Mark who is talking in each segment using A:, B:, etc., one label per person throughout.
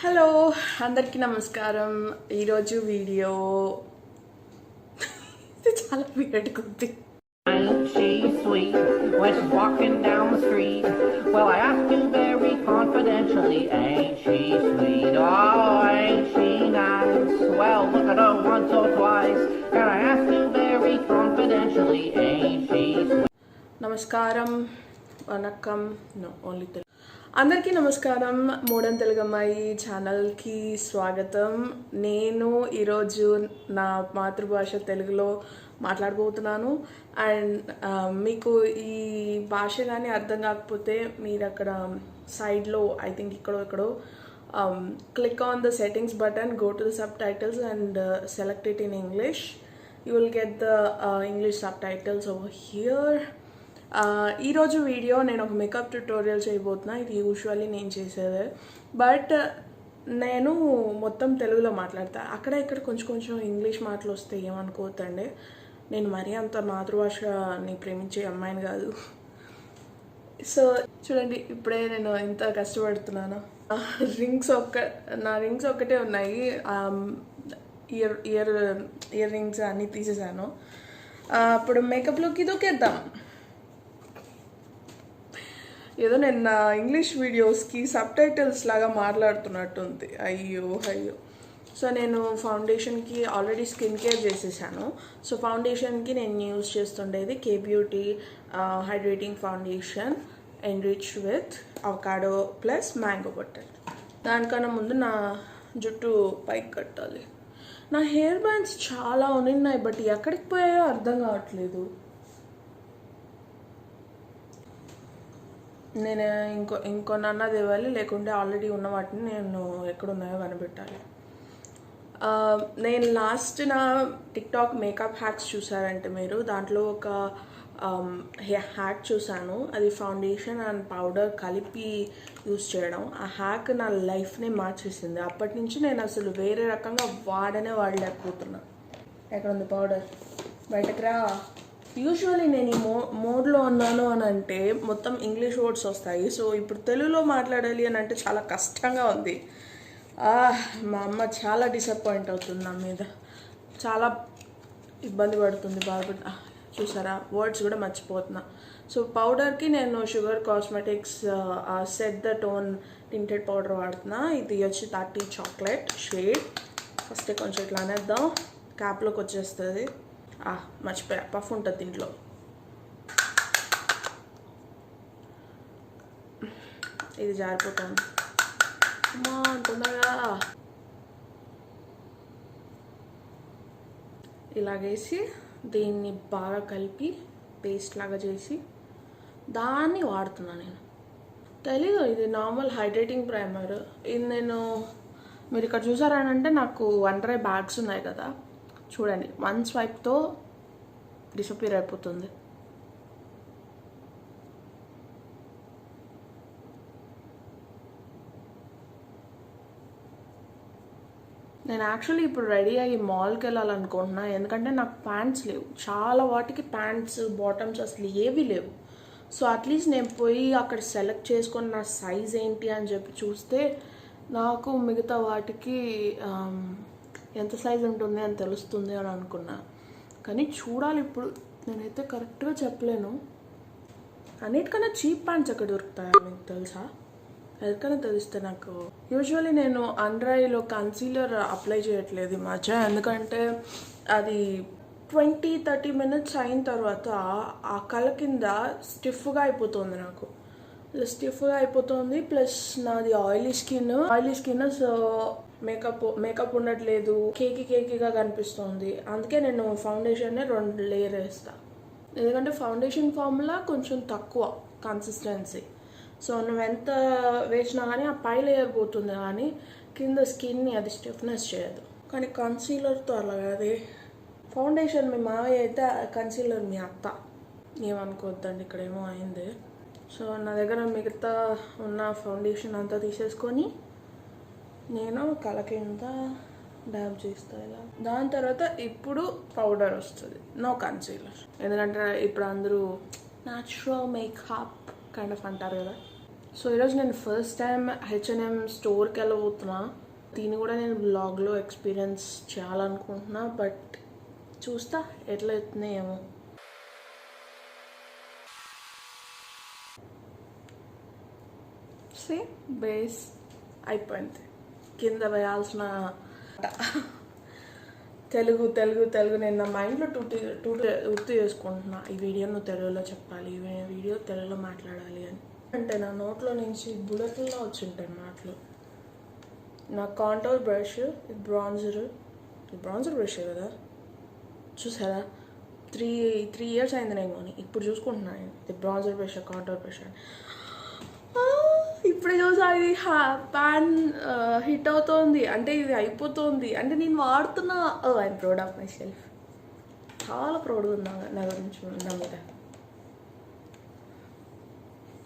A: Hello అందరికీ నమస్కారం. ఈరోజు వీడియో ఇది చాలా వీడియోగా ఉంది.
B: Ain't she sweet when she's walking down the street? Well, I asked you very confidentially, ain't she sweet? Oh, ain't she nice? Well, look at her once or twice, and I asked you very confidentially, ain't she sweet?
A: నమస్కారం, vanakkam, no only Telugu. అందరికీ నమస్కారం. Modern Telugu అమ్మాయి ఛానల్కి స్వాగతం. నేను ఈరోజు నా మాతృభాష తెలుగులో మాట్లాడబోతున్నాను. అండ్ మీకు ఈ భాష కానీ అర్థం కాకపోతే మీరు అక్కడ సైడ్లో ఐ థింక్ ఇక్కడో click on the settings button, go to the subtitles and select it in English. You will get the English subtitles over here. ఈరోజు వీడియో నేను ఒక మేకప్ ట్యుటోరియల్ చేయబోతున్నా. ఇది యూజువల్లీ నేను చేసేదే, బట్ నేను మొత్తం తెలుగులో మాట్లాడతా. అక్కడ ఇక్కడ కొంచెం ఇంగ్లీష్ మాటలు వస్తే ఏమనుకోవద్దండి. నేను మరీ అంత మాతృభాషని ప్రేమించే అమ్మాయిని కాదు. సో చూడండి, ఇప్పుడే నేను ఎంత కష్టపడుతున్నాను. నా రింగ్స్ ఒక్కటే ఉన్నాయి. ఇయర్ రింగ్స్ అన్నీ తీసేసాను. అప్పుడు మేకప్లోకి దూకేద్దాం. ఏదో నేను నా ఇంగ్లీష్ వీడియోస్కి సబ్టైటిల్స్ లాగా మాట్లాడుతున్నట్టుంది. అయ్యో. సో నేను ఫౌండేషన్కి ఆల్రెడీ స్కిన్ కేర్ చేసేసాను. సో ఫౌండేషన్కి నేను యూజ్ చేస్తుండేది K beauty hydrating foundation enrich with avocado plus mango butter. దానికన్నా ముందు నా జుట్టు పైకి కట్టాలి. నా హెయిర్ బ్యాండ్స్ చాలా ఉన్నాయి, బట్ ఎక్కడికి పోయాయో అర్థం కావట్లేదు. నేను ఇంకొన్న తేవాలి, లేకుంటే ఆల్రెడీ ఉన్న వాటిని నేను ఎక్కడున్నాయో కనిపెట్టాలి. నేను లాస్ట్ నా టిక్టాక్ మేకప్ హ్యాక్స్ చూసారంటే మీరు, దాంట్లో ఒక హ్యాక్ చూసాను. అది ఫౌండేషన్ అండ్ పౌడర్ కలిపి యూస్ చేయడం. ఆ హ్యాక్ నా లైఫ్ని మార్చేసింది. అప్పటి నుంచి నేను అసలు వేరే రకంగా వాడలేకపోతున్నా. ఎక్కడ ఉంది పౌడర్? బయటకు రా. యూజువల్లీ నేను ఈ మోడ్లో ఉన్నాను అని అంటే మొత్తం ఇంగ్లీష్ వర్డ్స్ వస్తాయి. సో ఇప్పుడు తెలుగులో మాట్లాడాలి అని అంటే చాలా కష్టంగా ఉంది. మా అమ్మ చాలా డిసప్పాయింట్ అవుతుంది నా మీద, చాలా ఇబ్బంది పడుతుంది. బాగా చూసారా, వర్డ్స్ కూడా మర్చిపోతున్నా. సో పౌడర్కి నేను sugar cosmetics set the tone tinted powder వాడుతున్నా. ఇది వచ్చి 30 చాక్లెట్ షేడ్. ఫస్ట్ కొంచెం ఇట్లా అనేద్దాం, క్యాప్లోకి వచ్చేస్తుంది. మర్చిపోయా, పఫ్ ఉంటుంది దీంట్లో. ఇది జారిపోతుంది తొందరగా. ఇలాగేసి దీన్ని బాగా కలిపి పేస్ట్ లాగా చేసి దాన్ని వాడుతున్నాను నేను. తెలీదు, ఇది నార్మల్ హైడ్రేటింగ్ ప్రైమర్. ఇది మీరు ఇక్కడ చూసారనంటే నాకు అండర్ ఐ బ్యాగ్స్ ఉన్నాయి కదా, చూడండి, 1 స్వైప్తో డిసపియర్ అయిపోతుంది. నేను యాక్చువల్లీ ఇప్పుడు రెడీ అయ్యి మాల్కి వెళ్ళాలనుకుంటున్నా, ఎందుకంటే నాకు ప్యాంట్స్ లేవు. చాలా వాటికి ప్యాంట్స్ బాటమ్స్ అసలు ఏవి లేవు. సో అట్లీస్ట్ నేను పోయి అక్కడ సెలెక్ట్ చేసుకొని నా సైజ్ ఏంటి అని చెప్పి చూస్తే నాకు మిగతా వాటికి ఎంత సైజ్ ఉంటుంది అని తెలుస్తుంది అని అనుకున్నా. కానీ చూడాలి ఇప్పుడు. నేనైతే కరెక్ట్గా చెప్పలేను. అన్నిటికన్నా చీప్ ప్యాంట్స్ ఎక్కడ దొరుకుతాయో మీకు తెలుసా? ఎవరికైనా తెలిస్తే నాకు. యూజువల్లీ నేను అండర్ ఐలో కన్సీలర్ అప్లై చేయట్లేదు ఈ మధ్య, ఎందుకంటే అది 20-30 మినిట్స్ అయిన తర్వాత ఆ కళ్ళ కింద స్టిఫ్గా అయిపోతుంది. నాకు స్టిఫ్గా అయిపోతుంది. ప్లస్ నాది ఆయిలీ స్కిన్. సో మేకప్ ఉండట్లేదు, కేకీగా కనిపిస్తుంది. అందుకే నేను ఫౌండేషన్ని 2 లేయర్ వేస్తాను. ఎందుకంటే ఫౌండేషన్ ఫార్ములా కొంచెం తక్కువ కన్సిస్టెన్సీ. సో నువ్వు ఎంత వేసినా కానీ ఆ పై లేయర్ పోతుంది, కానీ కింద స్కిన్ని అది స్టిఫ్నెస్ చేయదు. కానీ కన్సీలర్తో అలా కాదే. ఫౌండేషన్ మీ మావయ్య అయితే, కన్సీలర్ మీ అత్త. ఏమనుకోవద్దండి, ఇక్కడేమో అయింది. సో నా దగ్గర మిగతా ఉన్న ఫౌండేషన్ అంతా తీసేసుకొని నేను కళ్ళ కింద డ్యాబ్ చేస్తాను ఇలా. దాని తర్వాత ఇప్పుడు పౌడర్ వస్తుంది, నో కన్సీలర్. ఎందుకంటే ఇప్పుడు అందరూ న్యాచురల్ మేకప్ కైండ్ ఆఫ్ అంటారు కదా. సో ఈరోజు నేను ఫస్ట్ టైం H&M స్టోర్కి వెళ్ళబోతున్నా. దీన్ని కూడా నేను బ్లాగ్లో ఎక్స్పీరియన్స్ చేయాలనుకుంటున్నా, బట్ చూస్తా ఎట్లా అవుతున్నాయి ఏమో. బేస్ అయిపోయింది, కింద వేయాల్సిన తెలుగు తెలుగు తెలుగు నేను నా మైండ్లో గుర్తు చేసుకుంటున్నా. ఈ వీడియోను తెలుగులో చెప్పాలి, ఈ వీడియో తెలుగులో మాట్లాడాలి అని. అంటే నా నోట్లో నుంచి బుల్లెట్లలో వచ్చింటాయి మాటలు. నా కాంటోర్ బ్రష్, ఇది బ్రాంజర్ బ్రష్ కదా, చూసారా? త్రీ ఇయర్స్ అయింది నేను కొని. ఇప్పుడు చూసుకుంటున్నాను ఇది బ్రాంజర్ బ్రష్ కాంటోర్ బ్రష్ అని. ఇప్పుడే చూసా ఇది ప్యాన్ హిట్ అవుతోంది, అంటే ఇది అయిపోతుంది, అంటే నేను వాడుతున్నా. I'm proud of myself. చాలా ప్రౌడ్గా ఉన్నా నా గురించి, నా మీద.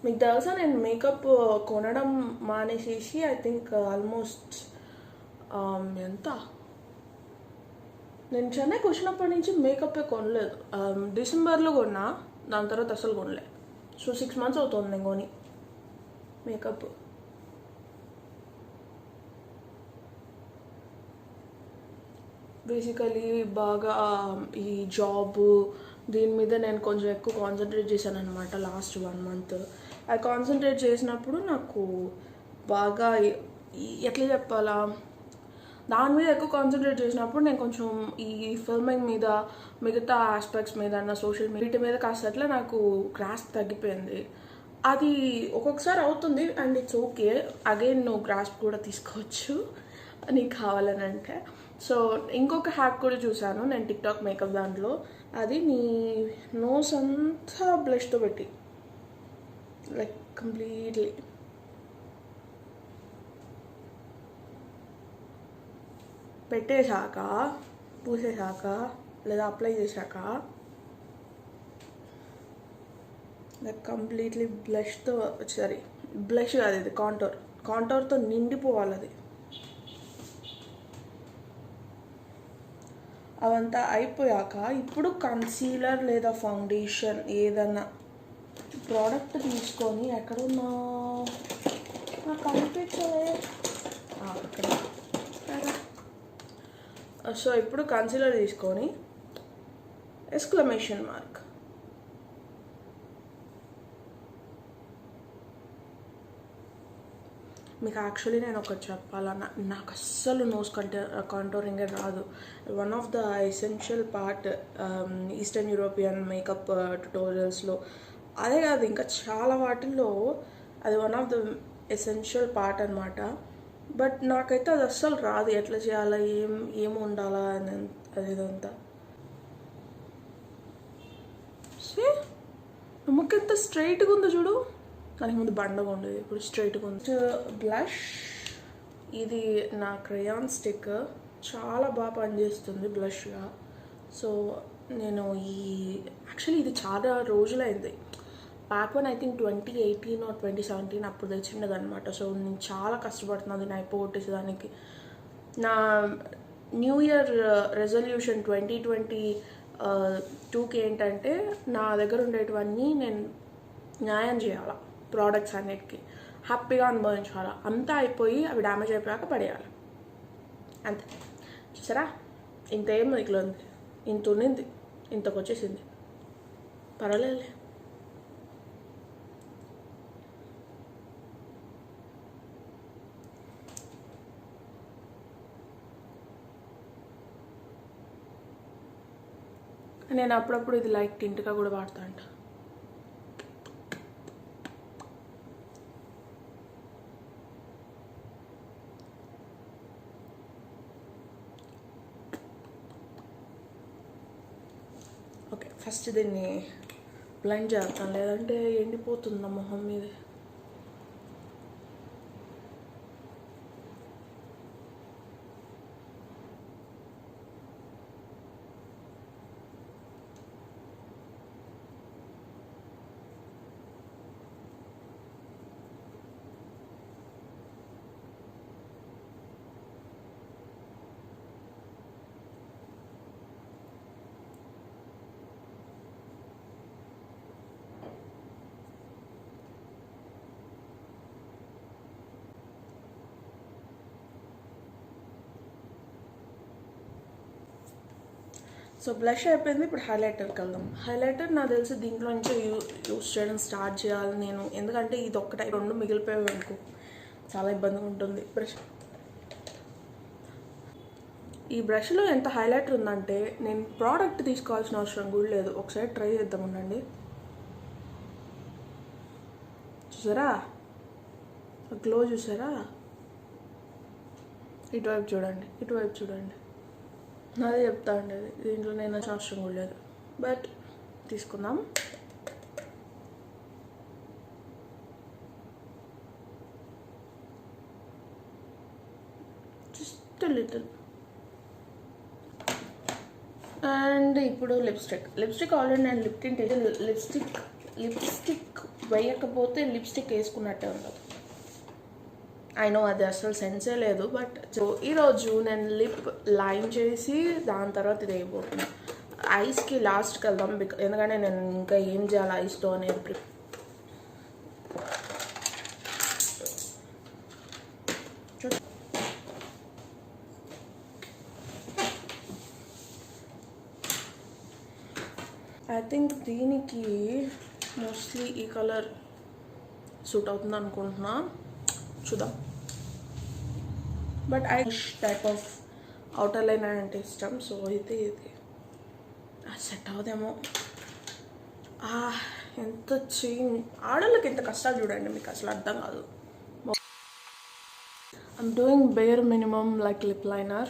A: మీకు తెలుసా నేను మేకప్ కొనడం మానేసేసి ఐ థింక్ ఆల్మోస్ట్ ఎంత, నేను చెన్నైకి వచ్చినప్పటి నుంచి మేకప్పే కొనలేదు. డిసెంబర్లో కొన్నా, దాని తర్వాత అసలు కొనలే. సో 6 months అవుతుంది నేను కొని మేకప్. బేసికలీ బాగా ఈ జాబ్ దీని మీద నేను కొంచెం ఎక్కువ కాన్సన్ట్రేట్ చేశాను అనమాట లాస్ట్ 1 month. అది కాన్సన్ట్రేట్ చేసినప్పుడు నాకు బాగా ఎట్లా చెప్పాలా, దాని మీద ఎక్కువ కాన్సన్ట్రేట్ చేసినప్పుడు నేను కొంచెం ఈ ఫిల్మింగ్ మీద, మిగతా ఆస్పెక్ట్స్ మీద, నా సోషల్ మీడియా మీద కాస్త అట్లా నాకు గ్రాస్ప్ తగ్గిపోయింది. అది ఒక్కొక్కసారి అవుతుంది అండ్ ఇట్స్ ఓకే. అగైన్ నువ్వు గ్రాస్ప్ కూడా తీసుకోవచ్చు నీకు కావాలని అంటే. సో ఇంకొక హ్యాక్ కూడా చూసాను నేను టిక్టాక్ మేకప్ దాంట్లో. అది నీ నోస్ అంతా బ్లష్తో పెట్టి, లైక్ కంప్లీట్లీ పెట్టేశాక, పూసేశాక లేదా అప్లై చేశాక లైక్ కంప్లీట్లీ బ్లష్తో, సారీ బ్లష్ కాదు ఇది, కాంటోర్తో నిండిపోవాలి అది. అవంతా అయిపోయాక ఇప్పుడు కన్సీలర్ లేదా ఫౌండేషన్ ఏదన్నా ప్రోడక్ట్ తీసుకొని, ఎక్కడున్నా నాకు కనిపించే అక్కడ. సో ఇప్పుడు కన్సీలర్ తీసుకొని ఎక్స్క్లమేషన్ మార్క్, మీకు యాక్చువల్లీ నేను ఒకటి చెప్పాలన్నా, నాకు అస్సలు నోస్ కాంటోరింగే రాదు. One of the essential part eastern European makeup ట్యుటోరియల్స్లో, అదే కాదు ఇంకా చాలా వాటిల్లో అది one of the essential part అనమాట. బట్ నాకైతే అది అస్సలు రాదు, ఎట్లా చేయాలా, ఏం ఉండాలా అని అదేదంతా. ముక్కు ఎంత స్ట్రైట్గా ఉందో చూడు, దానికి ముందు బండగా ఉండేది, ఇప్పుడు స్ట్రైట్గా ఉంది. బ్లష్, ఇది నా క్రేయాన్ స్టిక్, చాలా బాగా పనిచేస్తుంది బ్లష్గా. సో నేను యాక్చువల్లీ ఇది చాలా రోజులైంది. Back one I think 2018 or 2017 అప్పుడు తెచ్చిండదు అనమాట. సో నేను చాలా కష్టపడుతున్నాను దీన్ని అయిపోగొట్టేసేదానికి. నా న్యూ ఇయర్ రెజల్యూషన్ 2022కి ఏంటంటే, నా దగ్గర ఉండేటివన్నీ నేను న్యాయం చేయాలా, ప్రోడక్ట్స్ అన్నిటికీ హ్యాపీగా అనుభవించాలా. అంతా అయిపోయి అవి డ్యామేజ్ అయిపోయాక పడేయాలి అంతే. చూసారా, ఇంత ఏం మిగిలింది, ఇంత ఉన్నింది, ఇంతకు వచ్చేసింది, పర్వాలేదులే. నేను అప్పుడప్పుడు ఇది లైట్ టింట్గా కూడా వాడుతా అంట. ఓకే, ఫస్ట్ దీన్ని బ్లెండ్ చేస్తాను, లేదంటే ఎండిపోతుంది నా మొహం మీద. సో బ్లష్ అయిపోయింది, ఇప్పుడు హైలైటర్కి వెళ్దాం. హైలైటర్ నాకు తెలిసి దీంట్లో నుంచి యూస్ చేయడం స్టార్ట్ చేయాలి నేను, ఎందుకంటే ఇది ఒక్కటే 2 మిగిలిపోయాయి అనుకో చాలా ఇబ్బందిగా ఉంటుంది. బ్రష్, ఈ బ్రష్లో ఎంత హైలైటర్ ఉందంటే నేను ప్రోడక్ట్ తీసుకోవాల్సిన అవసరం కూడా లేదు. ఒకసారి ట్రై చేద్దాం ఉండండి. చూసారా గ్లో, చూసారా? ఇటువైపు చూడండి, ఇటువైపు చూడండి. అదే చెప్తా ఉండేది, దీంట్లో నేను అవసరం కూడా లేదు. బట్ తీసుకుందాం. Just little. అండ్ ఇప్పుడు లిప్స్టిక్ ఆల్రెడీ నేను లిప్ టింట్ వేసి లిప్స్టిక్ వేయకపోతే లిప్స్టిక్ వేసుకున్నట్టే ఉండదు. అయినో అది అసలు సెన్సే లేదు. బట్ సో ఈరోజు నేను లిప్ లైన్ చేసి దాని తర్వాత ఇది వేయబోతున్నా. ఐస్కి లాస్ట్కి వెళ్దాం, ఎందుకంటే నేను ఇంకా ఏం చేయాలి ఐస్తో అనేది. ఐ థింక్ దీనికి మోస్ట్లీ ఈ కలర్ సూట్ అవుతుంది అనుకుంటున్నా, చూద్దాం. But type of outer line అంటే ఇష్టం, సో అయితే ఇది సెట్ అవుదేమో. ఎంత ఆడోళ్ళకి ఎంత కష్టాలు చూడండి, మీకు అసలు అర్థం కాదు. I'm doing bare minimum like lip liner.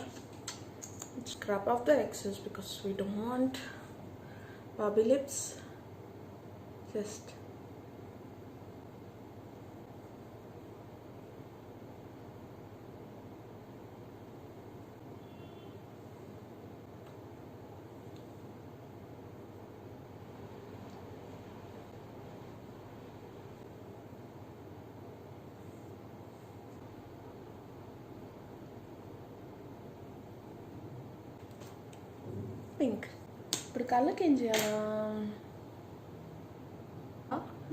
A: Scrub off the excess because we don't want puppy lips. Just pink. ఇప్పుడు కళ్ళకి ఏం చేయాలా,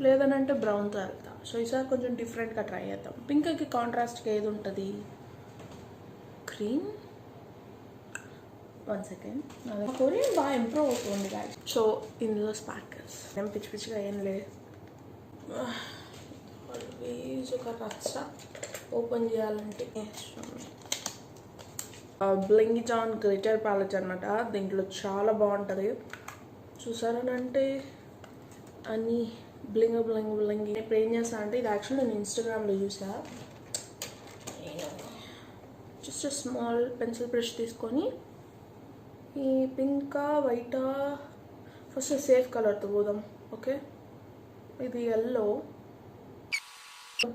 A: లేదనంటే బ్రౌన్తో వెళ్తా. సో ఈసారి కొంచెం డిఫరెంట్గా ట్రై చేద్దాం. పింక్కి కాంట్రాస్ట్గా ఏది ఉంటుంది, క్రీమ్. 1 సెకండ్, కొరియన్ బాగా ఇంప్రూవ్ అవుతుంది గాయస్. సో ఇందులో స్పార్కల్స్ ఏం పిచ్చి పిచ్చిగా ఏం లేదు. ఆల్వేస్ ఒక రచ్చ ఓపెన్ చేయాలంటే. బ్లింగ్ ఆన్ గ్లిటర్ ప్యాలెట్ అనమాట. దీంట్లో చాలా బాగుంటుంది. చూసారనంటే అన్నీ బ్లింగ్ బ్లింగ్ బ్లింగ్. ఇప్పుడు ఏం చేస్తా అంటే, ఇది యాక్చువల్లీ నేను ఇన్స్టాగ్రామ్లో చూసా. జస్ట్ స్మాల్ పెన్సిల్ బ్రష్ తీసుకొని ఈ పింకా వైటా ఫస్ట్ సేఫ్ కలర్తో పోదాం. ఓకే, ఇది ఎల్లో.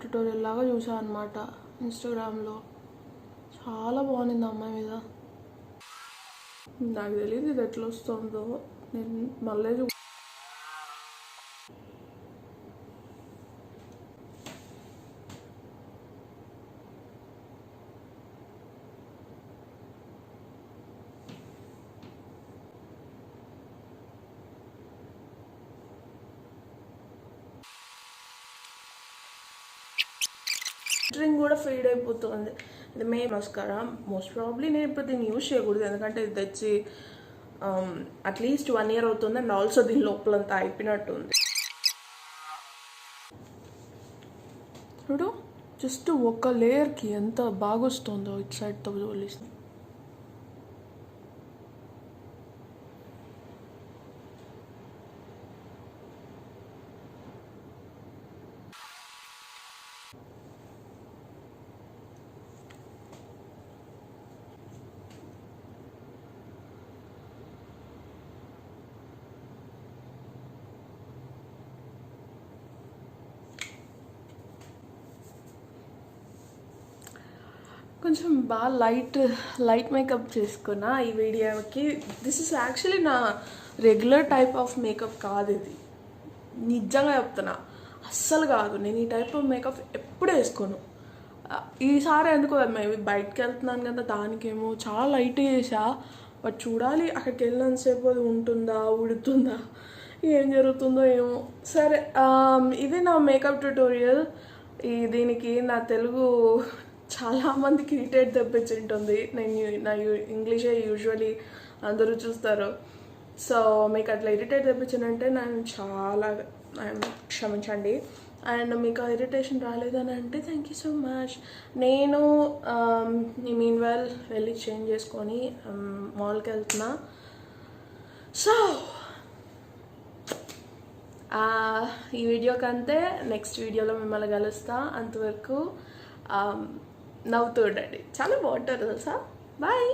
A: ట్యూటోరియల్ లాగా చూసా అనమాట ఇన్స్టాగ్రామ్లో. చాలా బాగుంది అమ్మాయి మీద. నాకు తెలియదు ఇది ఎట్లా వస్తుందో, నేను మళ్ళీ డ్రింక్ కూడా ఫీడ్ అయిపోతుంది. ఇది మే మస్కారా. మోస్ట్ ప్రాబ్లీ నేను ఇప్పుడు దీన్ని యూజ్ చేయకూడదు, ఎందుకంటే ఇది తెచ్చి అట్లీస్ట్ 1 year అవుతుంది. అండ్ ఆల్సో దీని లోపలంతా అయిపోయినట్టు ఉంది. ఇప్పుడు జస్ట్ ఒక లేయర్కి ఎంత బాగా వస్తుందో ఇటు సైడ్తో పోలిస్తుంది. కొంచెం బాగా లైట్ మేకప్ చేసుకున్నా ఈ వీడియోకి. దిస్ ఇస్ యాక్చువల్లీ నా రెగ్యులర్ టైప్ ఆఫ్ మేకప్ కాదు ఇది, నిజంగా చెప్తున్నా. అస్సలు కాదు. నేను ఈ టైప్ ఆఫ్ మేకప్ ఎప్పుడు వేసుకోను. ఈసారి ఎందుకో మేబీ బయటకు వెళ్తున్నాను కదా, దానికేమో చాలా లైట్ చేసా. బట్ చూడాలి అక్కడికి వెళ్ళినంతసేపు అది ఉంటుందా, ఉడుతుందా, ఏం జరుగుతుందో ఏమో. సరే, ఇది నా మేకప్ ట్యూటోరియల్. దీనికి నా తెలుగు చాలామందికి ఇరిటేట్ తెప్పించుంటుంది. నేను ఇంగ్లీషే యూజువలీ అందరూ చూస్తారు. సో మీకు అట్లా ఇరిటేట్ తెప్పించానంటే నేను చాలా క్షమించండి. అండ్ మీకు ఆ ఇరిటేషన్ రాలేదని అంటే థ్యాంక్ యూ సో మచ్. నేను మీన్ వెల్ వెళ్ళి చేంజ్ చేసుకొని మాల్కి వెళ్తున్నా. సో ఈ వీడియోకి అంతే. నెక్స్ట్ వీడియోలో మిమ్మల్ని కలుస్తా. అంతవరకు నవ్వుతూ ఉండండి. చాలా బాగుంటారు తెలుసా. బాయ్.